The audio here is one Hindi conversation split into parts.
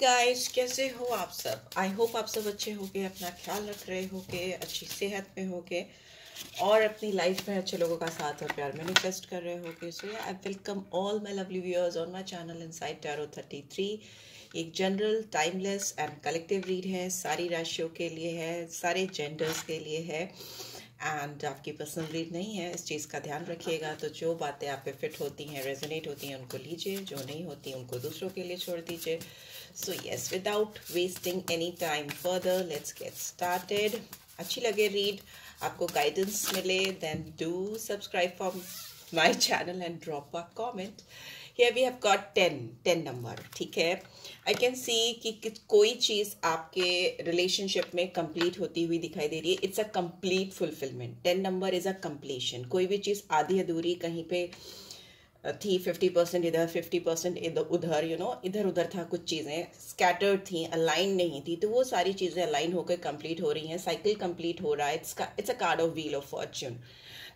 गाइस, कैसे हो आप सब? आई होप आप सब अच्छे होगे, अपना ख्याल रख रहे होगे, अच्छी सेहत में होगे और अपनी लाइफ में अच्छे लोगों का साथ और प्यार मैनिफेस्ट कर रहे होगे। So I welcome all my lovely viewers on my channel Inside Tarot 33। एक general, timeless and collective read है, सारी राशियों के लिए है, सारे जेंडर्स के लिए है एंड आपकी पर्सनल रीड नहीं है, इस चीज़ का ध्यान रखिएगा। तो जो बातें आप पे फिट होती हैं, रेजोनेट होती हैं, उनको लीजिए, जो नहीं होती उनको दूसरों के लिए छोड़ दीजिए। So yes, without wasting any time further, let's get started. अच्छी लगे रीड, आपको गाइडेंस मिले, then do subscribe for my channel and drop a comment. Here we have got 10 number, ठीक है। आई कैन सी कि कोई चीज़ आपके रिलेशनशिप में कंप्लीट होती हुई दिखाई दे रही है। It's a complete fulfilment. 10 number is a completion. कोई भी चीज़ आधी अधूरी कहीं पे थी, 50% इधर, 50% उधर, इधर उधर था, कुछ चीज़ें स्कैटर्ड थी, अलाइन नहीं थी, तो वो सारी चीज़ें अलाइन होकर कंप्लीट हो रही हैं। साइकिल कंप्लीट हो रहा है। It's a card of wheel of Fortune.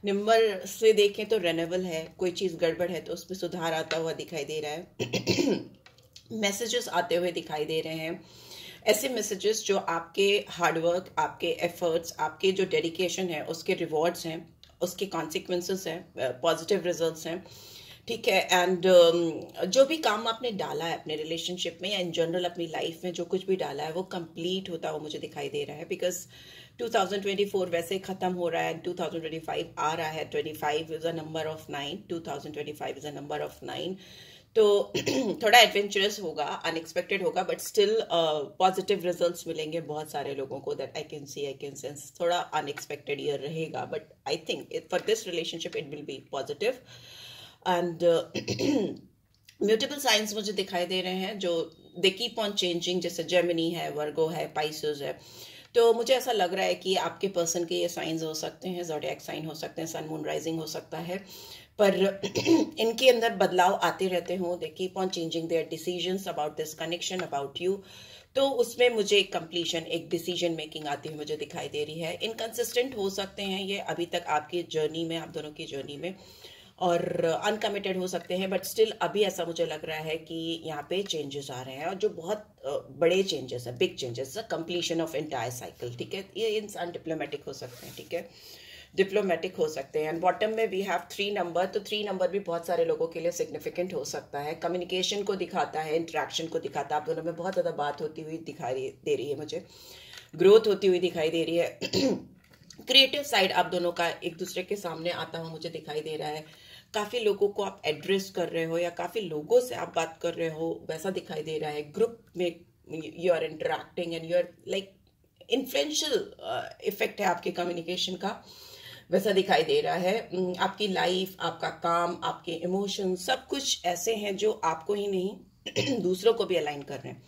Number से देखें तो रेनेबल है। कोई चीज़ गड़बड़ है तो उसमें सुधार आता हुआ दिखाई दे रहा है। मैसेजेस आते हुए दिखाई दे रहे हैं, ऐसे मैसेजेस जो आपके हार्डवर्क, आपके एफर्ट्स, आपके जो डेडिकेशन है उसके रिवॉर्ड्स हैं, उसके कॉन्सिक्वेंसेस हैं, पॉजिटिव रिजल्ट्स हैं, ठीक है। एंड जो भी काम आपने डाला है अपने रिलेशनशिप में या इन जनरल अपनी लाइफ में, जो कुछ भी डाला है वो कंप्लीट होता हुआ मुझे दिखाई दे रहा है। बिकॉज 2024 वैसे ही खत्म हो रहा है, 2025 आ रहा है। 25 is a number of 9, 2025 is a number of 9। तो थोड़ा एडवेंचरस होगा, अनएक्सपेक्टेड होगा, बट स्टिल पॉजिटिव रिजल्ट्स मिलेंगे बहुत सारे लोगों को। That I can C, I can sense. थोड़ा अनएक्सपेक्टेड ईयर रहेगा, but I think for this relationship it will B positive. And mutable science मुझे दिखाई दे रहे हैं जो दे कीप ऑन चेंजिंग, जैसे जेमिनी है, वर्गो है, पाइसेस है। तो मुझे ऐसा लग रहा है कि आपके पर्सन के ये साइंस हो सकते हैं, ज़ोडिएक साइन हो सकते हैं, सन मून राइजिंग हो सकता है, पर इनके अंदर बदलाव आते रहते हों। They keep on changing their decisions about this connection, about you. तो उसमें मुझे एक कंप्लीशन, एक डिसीजन मेकिंग आती हुई मुझे दिखाई दे रही है। इनकंसिस्टेंट हो सकते हैं ये अभी तक आपकी जर्नी में, आप दोनों की जर्नी में, और अनकमिटेड हो सकते हैं, बट स्टिल अभी ऐसा मुझे लग रहा है कि यहाँ पे चेंजेस आ रहे हैं, और जो बहुत बड़े चेंजेस हैं, big changes, completion of entire cycle, ठीक है। ये इंसान डिप्लोमेटिक हो सकते हैं, ठीक है, डिप्लोमेटिक हो सकते हैं। एंड बॉटम में वी हैव 3 नंबर। तो 3 नंबर भी बहुत सारे लोगों के लिए सिग्निफिकेंट हो सकता है। कम्युनिकेशन को दिखाता है, इंटरेक्शन को दिखाता है। आप दोनों में बहुत ज़्यादा बात होती हुई दिखाई दे रही है मुझे, ग्रोथ होती हुई दिखाई दे रही है। क्रिएटिव साइड आप दोनों का एक दूसरे के सामने आता हुआ मुझे दिखाई दे रहा है। काफ़ी लोगों को आप एड्रेस कर रहे हो या काफ़ी लोगों से आप बात कर रहे हो, वैसा दिखाई दे रहा है। ग्रुप में you are interacting and you are like influential effect है आपके कम्युनिकेशन का, वैसा दिखाई दे रहा है। आपकी लाइफ, आपका काम, आपके इमोशन, सब कुछ ऐसे हैं जो आपको ही नहीं दूसरों को भी अलाइन कर रहे हैं,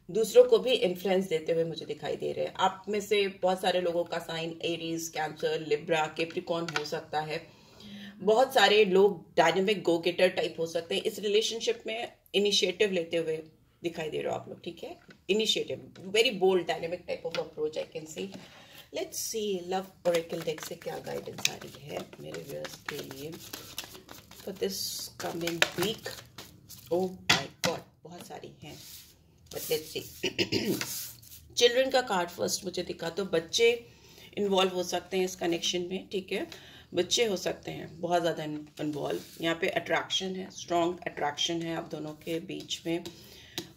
दूसरों को भी इन्फ्लुएंस देते हुए मुझे दिखाई दे रहे हैं। आप में से बहुत सारे लोगों का sign Aries, Cancer, Libra, Capricorn हो सकता है। बहुत सारे लोग डायनेमिक गो गेटर टाइप हो सकते हैं इस रिलेशनशिप में, इनिशिएटिव लेते हुए दिखाई दे रहे हो आप लोग, ठीक है। Initiative, very bold, dynamic type of approach I can see. Let's see love oracle deck से क्या गाइडेंस आ रही है मेरे व्यूअर्स के लिए for this coming week. Oh my God, बहुत सारी हैं, बट लेट्स सी। चिल्ड्रन का कार्ड फर्स्ट मुझे दिखा, तो बच्चे इन्वॉल्व हो सकते हैं इस कनेक्शन में, ठीक है। बच्चे हो सकते हैं बहुत ज़्यादा इन्वॉल्व। यहाँ पे अट्रैक्शन है, स्ट्रॉन्ग अट्रैक्शन है आप दोनों के बीच में।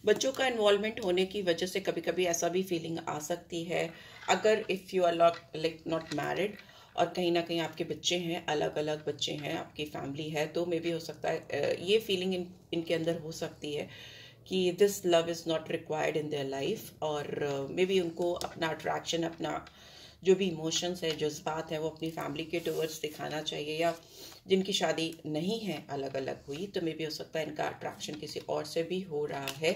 बच्चों का इन्वॉल्वमेंट होने की वजह से कभी कभी ऐसा भी फीलिंग आ सकती है, अगर if you are not married और कहीं ना कहीं आपके बच्चे हैं, अलग अलग बच्चे हैं, आपकी फैमिली है, तो मे भी हो सकता है ये फीलिंग इनके अंदर हो सकती है कि this love is not required in their life, और मे बी उनको अपना अट्रैक्शन, अपना जो भी इमोशंस है, जज्बात है, वो अपनी फैमिली के टूवर्ड्स दिखाना चाहिए। या जिनकी शादी नहीं है, अलग अलग हुई, तो मे बी हो सकता है इनका अट्रैक्शन किसी और से भी हो रहा है।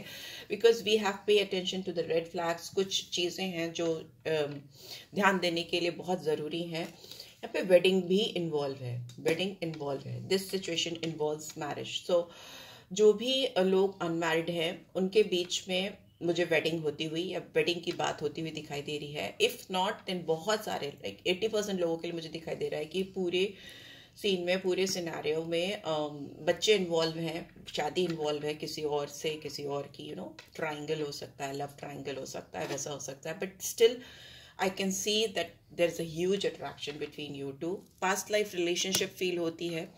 Because we have pay attention to the red flags. कुछ चीज़ें हैं जो ध्यान देने के लिए बहुत ज़रूरी हैं। यहाँ पे वेडिंग भी इन्वॉल्व है, वेडिंग इन्वॉल्व है, दिस सिचुएशन इन्वॉल्व्स मैरिज। सो जो भी लोग अनमैरिड हैं उनके बीच में मुझे वेडिंग होती हुई या वेडिंग की बात होती हुई दिखाई दे रही है। इफ़ नॉट देन बहुत सारे, लाइक 80% लोगों के लिए मुझे दिखाई दे रहा है कि पूरे सीन में, पूरे सिनेरियो में बच्चे इन्वॉल्व हैं, शादी इन्वॉल्व है किसी और से, किसी और की ट्रायंगल हो सकता है, लव ट्रायंगल हो सकता है, वैसा हो सकता है, but still I can see that there is a huge attraction between you two. Past life relationship feel होती है।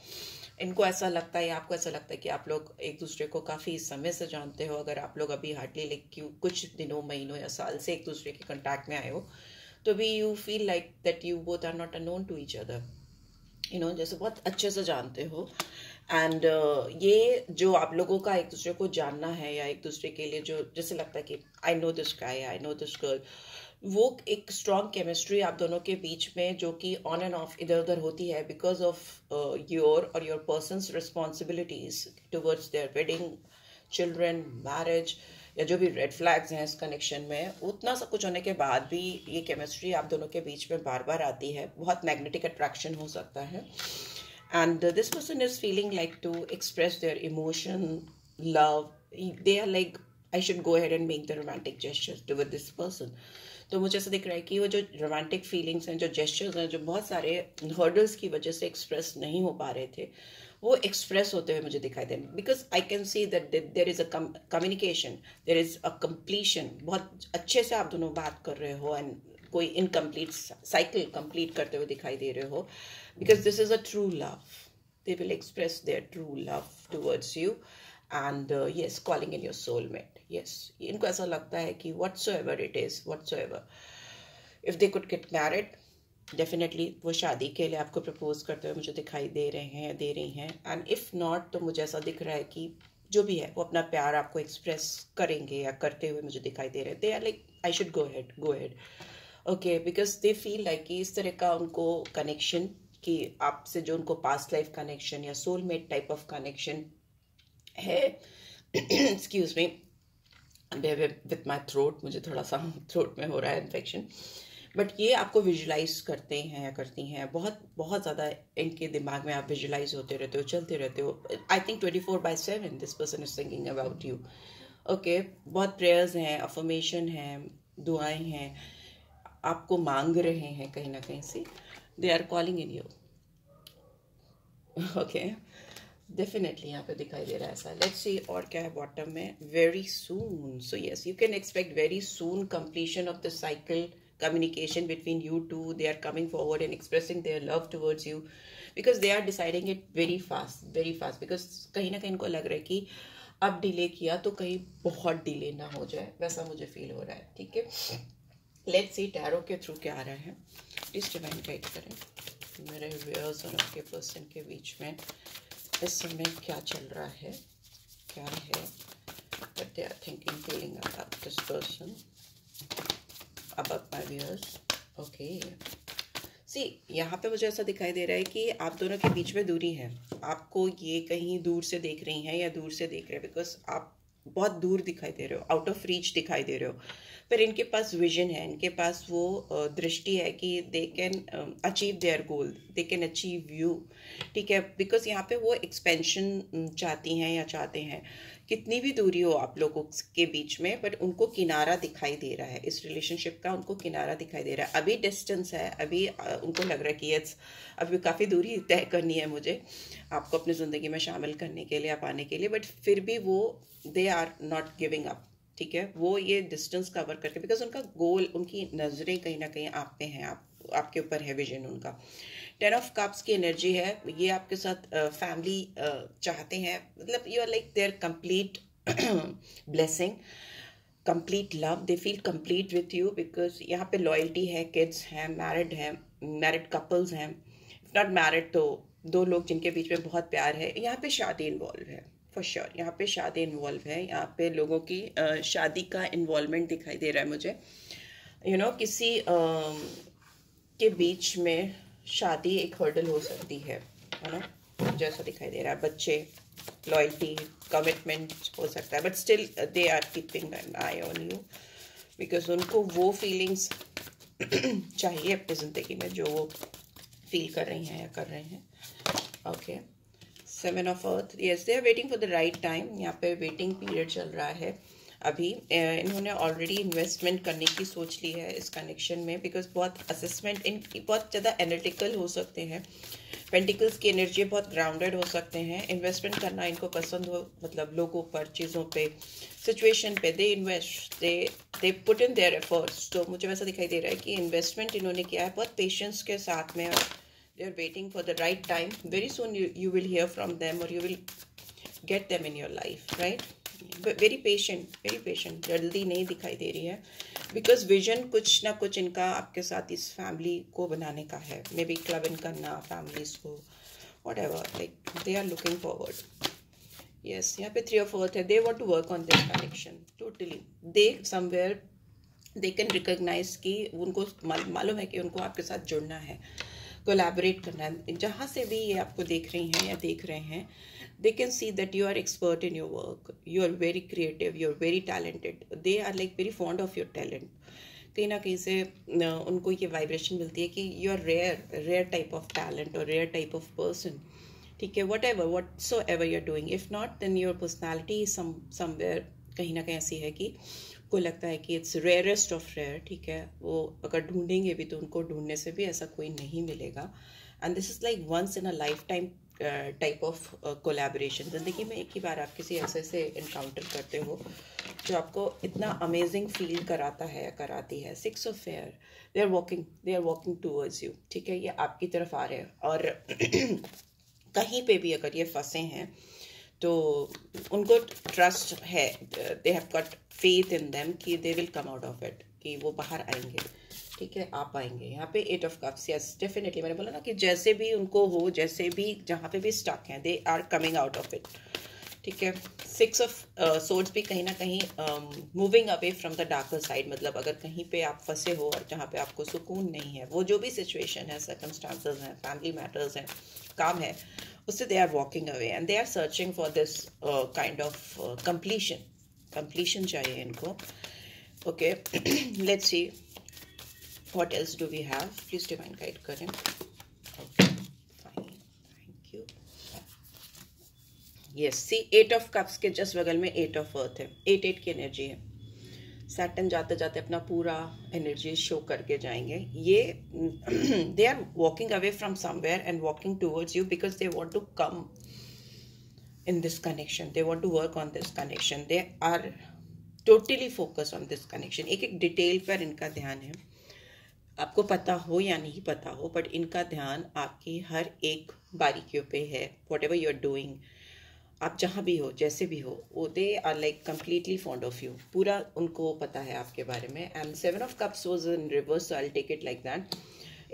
इनको ऐसा लगता है या आपको ऐसा लगता है कि आप लोग एक दूसरे को काफ़ी समय से जानते हो। अगर आप लोग अभी हार्डली लाइक कुछ दिनों, महीनों या साल से एक दूसरे के कॉन्टैक्ट में आए हो, तो भी you feel like that you both are not unknown to each other, जैसे बहुत अच्छे से जानते हो। एंड ये जो आप लोगों का एक दूसरे को जानना है, या एक दूसरे के लिए जो जैसे लगता है कि I know this guy, I know this girl, वो एक स्ट्रॉन्ग केमिस्ट्री आप दोनों के बीच में जो कि ऑन एंड ऑफ इधर उधर होती है because of your persons responsibilities towards their wedding, children, marriage, या जो भी रेड फ्लैग्स हैं इस कनेक्शन में, उतना सब कुछ होने के बाद भी ये केमिस्ट्री आप दोनों के बीच में बार बार आती है। बहुत मैग्नेटिक अट्रैक्शन हो सकता है। And this person is feeling like to express their emotion, love. They are like I should go ahead and make the romantic gestures toward this person। तो मुझे ऐसा दिख रहा है कि वो जो रोमांटिक फीलिंग्स हैं, जो जेस्चर्स हैं, जो बहुत सारे हर्डल्स की वजह से एक्सप्रेस नहीं हो पा रहे थे, वो एक्सप्रेस होते हुए मुझे दिखाई दे रहे हैं। Because I can see that there is a communication, there is a completion. बहुत अच्छे से आप दोनों बात कर रहे हो एंड कोई इनकम्प्लीट साइकिल कंप्लीट करते हुए दिखाई दे रहे हो, because this is a true love. They will express their true love towards you and yes, calling in your soulmate, yes। इनको ऐसा लगता है कि whatsoever it is, whatsoever, if they could get married, definitely वो शादी के लिए आपको प्रपोज करते हुए मुझे दिखाई दे रहे हैं, दे रही हैं। एंड इफ नॉट, तो मुझे ऐसा दिख रहा है कि जो भी है वो अपना प्यार आपको एक्सप्रेस करेंगे या करते हुए मुझे दिखाई दे रहे हैं। They are like I should go head okay, because they feel like कि इस तरह का उनको कनेक्शन, कि आपसे जो उनको पास्ट लाइफ कनेक्शन या सोलमेट टाइप ऑफ कनेक्शन है excuse me with my throat, मुझे थोड़ा सा थ्रोट में हो रहा है इन्फेक्शन, बट ये आपको विजुलाइज करते हैं या करती हैं। बहुत बहुत ज़्यादा इनके दिमाग में आप विजुलाइज होते रहते हो, चलते रहते हो। I think 24/7 this person is thinking about you. Okay, बहुत प्रेयर्स हैं, अफर्मेशन हैं, दुआएं हैं, आपको मांग रहे हैं कहीं ना कहीं से। They are calling in you. Okay, definitely यहाँ पे दिखाई दे रहा है ऐसा। लेट्स सी और क्या है बॉटम में। Very soon, so yes, you can expect very soon completion of the cycle, communication between you two. They are coming forward and expressing their love towards you because they are deciding it very fast because कहीं ना कहीं इनको लग रहा है कि अब डिले किया तो कहीं बहुत डिले ना हो जाए, वैसा मुझे फील हो रहा है। ठीक है, लेट्स सी टैरो के थ्रू क्या आ रहा है। प्लीज डिवाइन गाइड करें मेरे व्यूअर्स और आपके पर्सन के बीच में इस समय क्या चल रहा है, क्या है what they are thinking, feeling about this person, about my viewers। Okay, see यहाँ पे मुझे ऐसा दिखाई दे रहा है कि आप दोनों के बीच में दूरी है। आपको ये कहीं दूर से देख रही हैं या दूर से देख रहे हैं, बिकॉज आप बहुत दूर दिखाई दे रहे हो, आउट ऑफ रीच दिखाई दे रहे हो। पर इनके पास विजन है, इनके पास वो दृष्टि है कि they can achieve their goal, they can achieve you. ठीक है, बिकॉज यहाँ पे वो एक्सपेंशन चाहती हैं या चाहते हैं। कितनी भी दूरी हो आप लोगों के बीच में, बट उनको किनारा दिखाई दे रहा है, इस रिलेशनशिप का उनको किनारा दिखाई दे रहा है। अभी डिस्टेंस है, अभी उनको लग रहा है कि यस अभी काफ़ी दूरी तय करनी है मुझे आपको अपनी ज़िंदगी में शामिल करने के लिए, आप आने के लिए, बट फिर भी वो they are not giving up. ठीक है, वो ये डिस्टेंस कवर करके, बिकॉज उनका गोल, उनकी नज़रें कहीं ना कहीं आप पे हैं, आपके ऊपर है विजन उनका। 10 ऑफ कप्स की एनर्जी है, ये आपके साथ फैमिली चाहते हैं, मतलब you are like their complete blessing, complete love, they feel complete with you, because यहाँ पे लॉयल्टी है, किड्स हैं, मैरिड कपल्स हैं, नॉट मैरिड तो दो लोग जिनके बीच में बहुत प्यार है। यहाँ पे शादी इन्वॉल्व है फॉर श्योर, यहाँ पे शादी इन्वॉल्व है, यहाँ पे लोगों की शादी का इन्वॉल्वमेंट दिखाई दे रहा है मुझे। किसी के बीच में शादी एक हर्डल हो सकती है ना, जैसा दिखाई दे रहा है। बच्चे, लॉयल्टी, कमिटमेंट हो सकता है, but still they are keeping an eye on you, because उनको वो फीलिंग्स चाहिए अपनी ज़िंदगी में जो वो फील कर रही हैं या कर रहे हैं। Okay, 7 of earth, yes, they are waiting for the right time. यहाँ पे वेटिंग पीरियड चल रहा है। अभी इन्होंने ऑलरेडी इन्वेस्टमेंट करने की सोच ली है इस कनेक्शन में, बिकॉज बहुत असेसमेंट इनकी बहुत ज़्यादा एनालिटिकल हो सकते हैं। पेंटिकल्स की एनर्जी बहुत ग्राउंडेड हो सकते हैं। इन्वेस्टमेंट करना इनको पसंद हो, मतलब लोगों पर, चीज़ों पे, सिचुएशन पे they invest, they put in their efforts. तो मुझे वैसा दिखाई दे रहा है कि इन्वेस्टमेंट इन्होंने किया है बहुत पेशेंस के साथ में। They are waiting for the right time. Very soon you will hear from them और you will get them in your life, right. Very patient, जल्दी नहीं दिखाई दे रही है, बिकॉज विजन कुछ ना कुछ इनका आपके साथ इस फैमिली को बनाने का है। मे बी क्लब इन करना फैमिलीज को, whatever, like they are looking forward. Yes, यहाँ पे 3 और 4 है। They want to work on this connection totally. They somewhere they can recognise कि उनको मालूम है कि उनको आपके साथ जुड़ना है, कोलैबोरेट करना है। जहाँ से भी ये आपको देख रही हैं या देख रहे हैं, they can see that you are expert in your work, you are very creative, you are very talented, they are like very fond of your talent। कहीं ना कहीं से उनको ये वाइब्रेशन मिलती है कि you are rare type of talent or rare type of person, ठीक है। whatsoever you are doing, if not then your personality is somewhere कहीं ना कहीं ऐसी है कि को लगता है कि इट्स रेयरेस्ट ऑफ रेयर, ठीक है। वो अगर ढूंढेंगे भी तो उनको ढूंढने से भी ऐसा कोई नहीं मिलेगा। And this is like once in a lifetime type of collaboration. ज़िंदगी में एक ही बार आप किसी ऐसे इनकाउंटर करते हो जो आपको इतना अमेजिंग फील कराता है या कराती है। 6 of fire, they are walking towards you, ठीक है। ये आपकी तरफ आ रहे हैं और कहीं पे भी अगर ये फंसे हैं तो उनको ट्रस्ट है, they have got faith in them कि they will come out of it, कि वो बाहर आएंगे, ठीक है। आप आएंगे। यहाँ पे 8 ऑफ कप्स, यस डेफिनेटली, मैंने बोला ना कि जैसे भी उनको हो, जैसे भी जहाँ पे भी स्टक हैं, they are coming out of it, ठीक है। 6 ऑफ सोर्ड्स भी कहीं ना कहीं moving away from the darker side, मतलब अगर कहीं पे आप फंसे हो और जहाँ पे आपको सुकून नहीं है, वो जो भी सिचुएशन है, सर्कमस्टांसेस हैं, फैमिली मैटर्स हैं, काम है, उससे they are walking away and they are searching for this kind of completion चाहिए इनको। Okay, let's see what else do we have, please divine guide करें। okay fine, thank you। yes, see 8 of cups के जस्ट बगल में 8 of earth है। 8 की एनर्जी है। सैटर्न जाते जाते अपना पूरा एनर्जी शो करके जाएंगे। ये they are walking away from somewhere and walking towards you because they want to come in this connection, they want to work on this connection, they are totally focus on this connection. एक एक डिटेल पर इनका ध्यान है, आपको पता हो या नहीं पता हो, बट इनका ध्यान आपकी हर एक बारीकियों पे है। Whatever you are doing, आप जहाँ भी हो, जैसे भी हो, वो they are like completely fond of you, पूरा उनको पता है आपके बारे में। And 7 of cups was in reverse, so I will take it like that.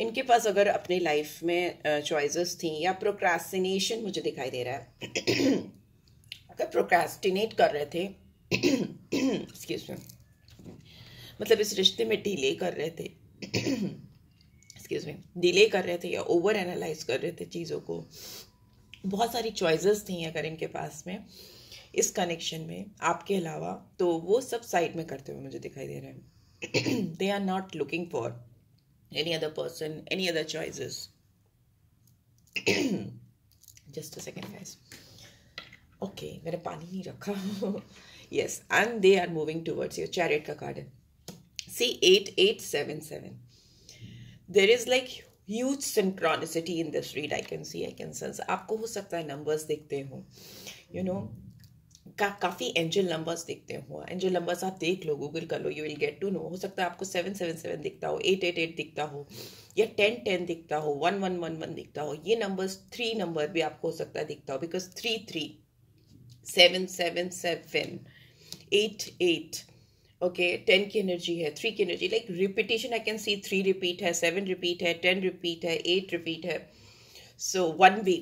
इनके पास अगर अपने लाइफ में चॉइसेस थी या प्रोक्रेस्टिनेशन मुझे दिखाई दे रहा है अगर प्रोक्रेस्टिनेट कर रहे थे एक्सक्यूज मी, मतलब इस रिश्ते में डिले कर रहे थे एक्सक्यूज मी, डिले कर रहे थे या ओवर एनालाइज कर रहे थे चीज़ों को, बहुत सारी चॉइसेस थी अगर इनके पास में इस कनेक्शन में आपके अलावा, तो वो सब साइड में करते हुए मुझे दिखाई दे रहे हैं। They are not looking for any other person, any other choices. Just a second guys. Okay, मैंने पानी नहीं रखा। Yes, and they are moving towards you. Chariot का कार्ड है। See 8877. There is like huge synchronicity in this read. I can see, I can sense. आपको हो सकता है नंबर्स दिखते हो, यू नो, काफ़ी एंजल नंबर्स दिखते हो। एंजल नंबर्स आप देख लो, गूगल कर लो, you will get to know. हो सकता है आपको 777 दिखता हो, 888 दिखता हो, या 1010 दिखता हो, 1111 दिखता हो। ये नंबर्स 3 नंबर भी आपको हो सकता है दिखता हो, बिकॉज 33, 777, 88, ओके, 10 की एनर्जी है, 3 की energy, like repetition I can C. 3 repeat है, 7 रिपीट है, 10 रिपीट है, 8 रिपीट है, सो 1 भी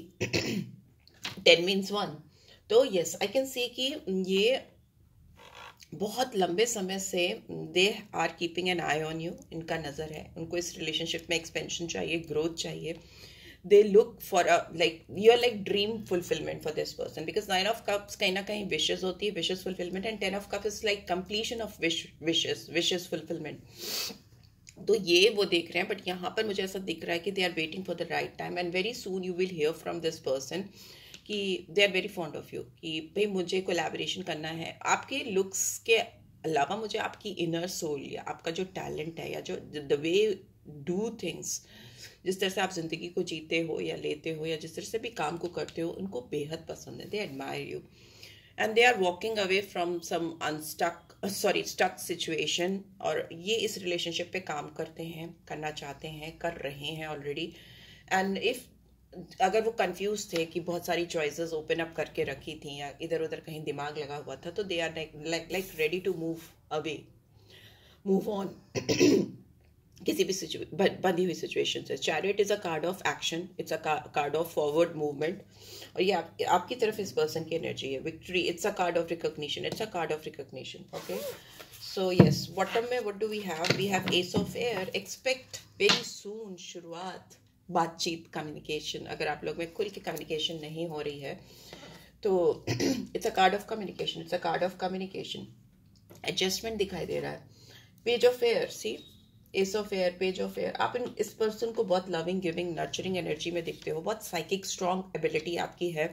10 मीन्स 1। तो यस, आई कैन सी कि ये बहुत लंबे समय से they are keeping an eye on you, इनका नज़र है, उनको इस रिलेशनशिप में एक्सपेंशन चाहिए, ग्रोथ चाहिए। they look for a like you're like dream fulfillment for this person, because 9 of cups कहीं ना कहीं wishes होती है, wishes fulfillment, and 10 of cups is like completion of wishes fulfillment। तो ये वो देख रहे हैं, बट यहाँ पर मुझे ऐसा दिख रहा है कि they are waiting for the right time and very soon you will hear from this person कि they are very fond of you, कि भाई मुझे कोलैबोरेशन करना है। आपके लुक्स के अलावा मुझे आपकी इनर सोल या आपका जो टैलेंट है या जो द वे डू थिंग्स, जिस तरह से आप जिंदगी को जीते हो या लेते हो या जिस तरह से भी काम को करते हो, उनको बेहद पसंद है। They admire you and they are walking away from some stuck situation. और ये इस रिलेशनशिप पे काम करते हैं, करना चाहते हैं, कर रहे हैं ऑलरेडी। एंड इफ अगर वो कंफ्यूज थे कि बहुत सारी चॉइसेस ओपन अप करके रखी थी या इधर उधर कहीं दिमाग लगा हुआ था, तो they are like ready to move away, move on किसी भी बंधी हुई सिचुएशन से। Chariot is a card of action, it's a card of forward movement, और ये आपकी तरफ इस पर्सन की एनर्जी है। Victory, it's a card of recognition, it's a card of recognition. Okay, so yes, bottom में what do we have ace of air. Expect very soon शुरुआत, बातचीत, कम्युनिकेशन। अगर आप लोग में खुल के कम्युनिकेशन नहीं हो रही है तो it's a card of communication, it's a card of communication. Adjustment दिखाई दे रहा है। Page of air, see, ace of air, page of air. आप इस पर्सन को बहुत लविंग, गिविंग, नर्चरिंग एनर्जी में दिखते हो। बहुत साइकिक स्ट्रॉन्ग एबिलिटी आपकी है।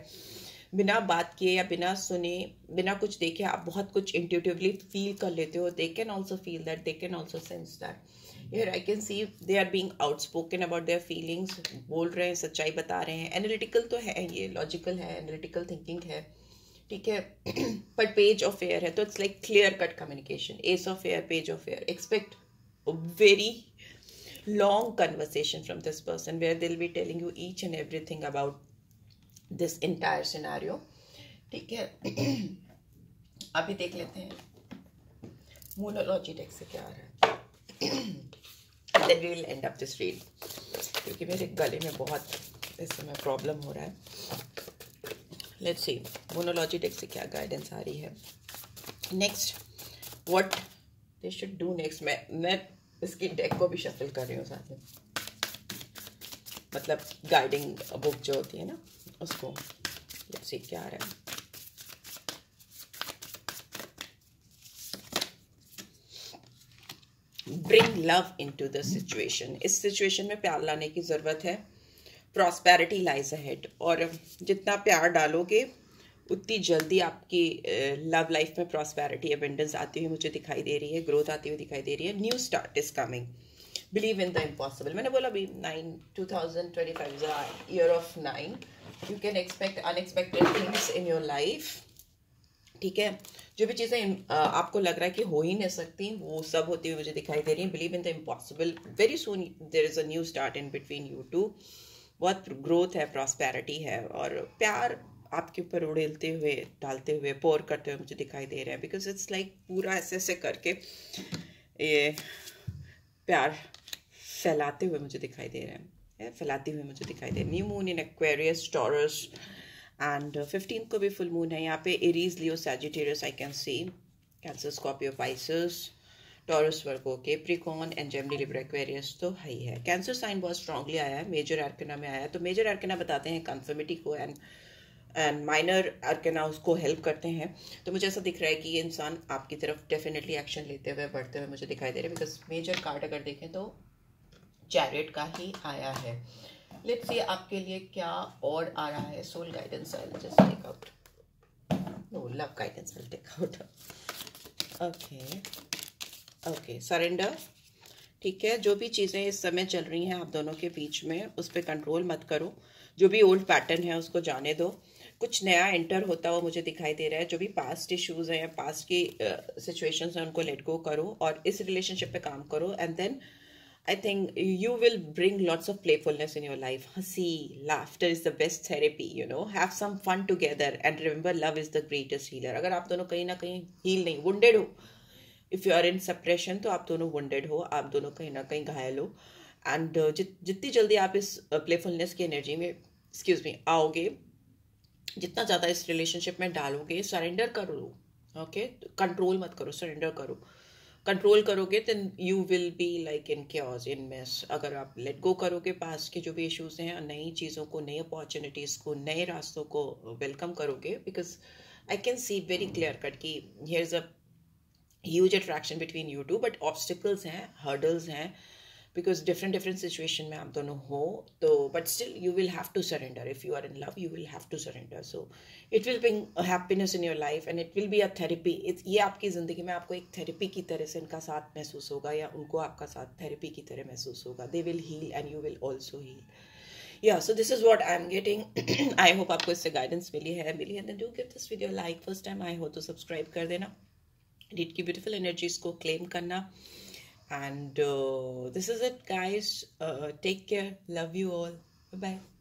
बिना बात किए या बिना सुने, बिना कुछ देखे आप बहुत कुछ इंट्यूटिवली फील कर लेते हो। They can also feel that, they can also sense that. Here I can see they are being outspoken about their feelings, बोल रहे हैं, सच्चाई बता रहे हैं। एनालिटिकल तो है, ये लॉजिकल है, एनालिटिकल थिंकिंग है, ठीक है। पर पेज ऑफ एयर है तो it's like clear cut communication. S of air, page of air. Expect very long conversation from this person where they'll be telling you each and everything about this entire scenario, ठीक है। अभी देख लेते हैं मोनोलॉजी डेक से क्या आ रहा है। Then we will end up this read, क्योंकि मेरे गले में बहुत इस समय प्रॉब्लम हो रहा है। Let's see मोनोलॉजी डेक से क्या गाइडेंस आ रही है। Next what they should do next. मैं इसकी डेक को भी शफल कर रही हूँ साथ में, मतलब गाइडिंग बुक जो होती है ना उसको। लेट्स सी क्या आ रहा है। Bring love into the situation. इस सिचुएशन में प्यार लाने की जरूरत है। प्रॉस्पेरिटी लाइज अहेड, और जितना प्यार डालोगे उतनी जल्दी आपकी लव लाइफ में प्रॉस्पेरिटी, एबंडेंस आती हुई मुझे दिखाई दे रही है, ग्रोथ आती हुई दिखाई दे रही है। New start is coming. Believe in the impossible. मैंने बोला अभी 2025 is a year of 9। You can expect unexpected things in your life, ठीक है। जो भी चीज़ें आपको लग रहा है कि हो ही नहीं सकती, वो सब होती हुई मुझे दिखाई दे रही है। Believe in the impossible. Very soon there is a new start in between you two. बहुत ग्रोथ है, प्रॉस्पेरिटी है, और प्यार आपके ऊपर उड़ेलते हुए, डालते हुए, पोर करते हुए मुझे दिखाई दे रहे हैं। बिकॉज इट्स लाइक पूरा ऐसे ऐसे करके ये प्यार फैलाते हुए मुझे दिखाई दे रहे हैं, फैलाती हुई मुझे दिखाई दे रही है। New moon in Aquarius, taurus, and 15 को भी फुल मून है यहाँ पे। Aries, Leo, Sagittarius I can C, cancer, Scorpio, Pisces, taurus, Virgo, Capricorn and Gemini, Libra, Aquarius तो है ही है। कैंसर साइन बहुत स्ट्रांगली आया है, मेजर आर्कना में आया है। तो मेजर आर्कना बताते हैं कंफर्मिटी को, एंड माइनर आर्कना उसको हेल्प करते हैं। तो मुझे ऐसा दिख रहा है कि ये इंसान आपकी तरफ डेफिनेटली एक्शन लेते हुए, बढ़ते हुए मुझे दिखाई दे रहे हैं। बिकॉज मेजर कार्ड अगर देखें तो चैरियट का ही आया है। लेट्स सी आपके लिए क्या और आ रहा है। Soul guidance I will just take out, no love guidance I will take out. Okay, surrender, ठीक है। जो भी चीज़ें इस समय चल रही हैं आप दोनों के बीच में, उस पर कंट्रोल मत करो। जो भी ओल्ड पैटर्न है उसको जाने दो। कुछ नया एंटर होता हुआ मुझे दिखाई दे रहा है। जो भी पास्ट इश्यूज हैं, पास्ट की सिचुएशंस हैं, उनको लेट गो करो और इस रिलेशनशिप पे काम करो। And then I think you will bring lots of playfulness in your life. Hasi, laughter is the best therapy, you know. Have some fun together and remember love is the greatest healer. अगर आप दोनों कहीं ना कहीं heal नहीं, wounded हो, if you are in suppression, तो आप दोनों wounded हो, आप दोनों कहीं ना कहीं घायल हो। And जितनी जल्दी आप इस playfulness की एनर्जी में, excuse me, आओगे, जितना ज़्यादा इस रिलेशनशिप में डालोगे, सरेंडर करो, ओके। कंट्रोल मत करो, सरेंडर करो। कंट्रोल करोगे then you will be like in chaos, in mess. अगर आप लेट गो करोगे पास्ट के जो भी इश्यूज हैं, नई चीज़ों को, नई अपॉर्चुनिटीज़ को, नए रास्तों को वेलकम करोगे। Because I can see very clear cut कि here is a huge attraction between you two, but obstacles हैं, हर्डल्स हैं, बिकॉज डिफरेंट सिचुएशन में आप दोनों हो तो, but still you will have to surrender. If you are in love you will have to surrender. So it will bring happiness in your life and it will be a therapy. ये आपकी ज़िंदगी में आपको एक थेरेपी की तरह से इनका साथ महसूस होगा, या उनको आपका साथ थेरेपी की तरह महसूस होगा. They will heal and you will also heal. Yeah, so this is what I'm getting. I hope आपको इससे गाइडेंस मिली है. then do give this video a like. First time I हो तो सब्सक्राइब कर देना. रीड की ब्यूटीफुल एनर्जीज को क्लेम करना. And this is it, guys. Take care. Love you all. Bye bye.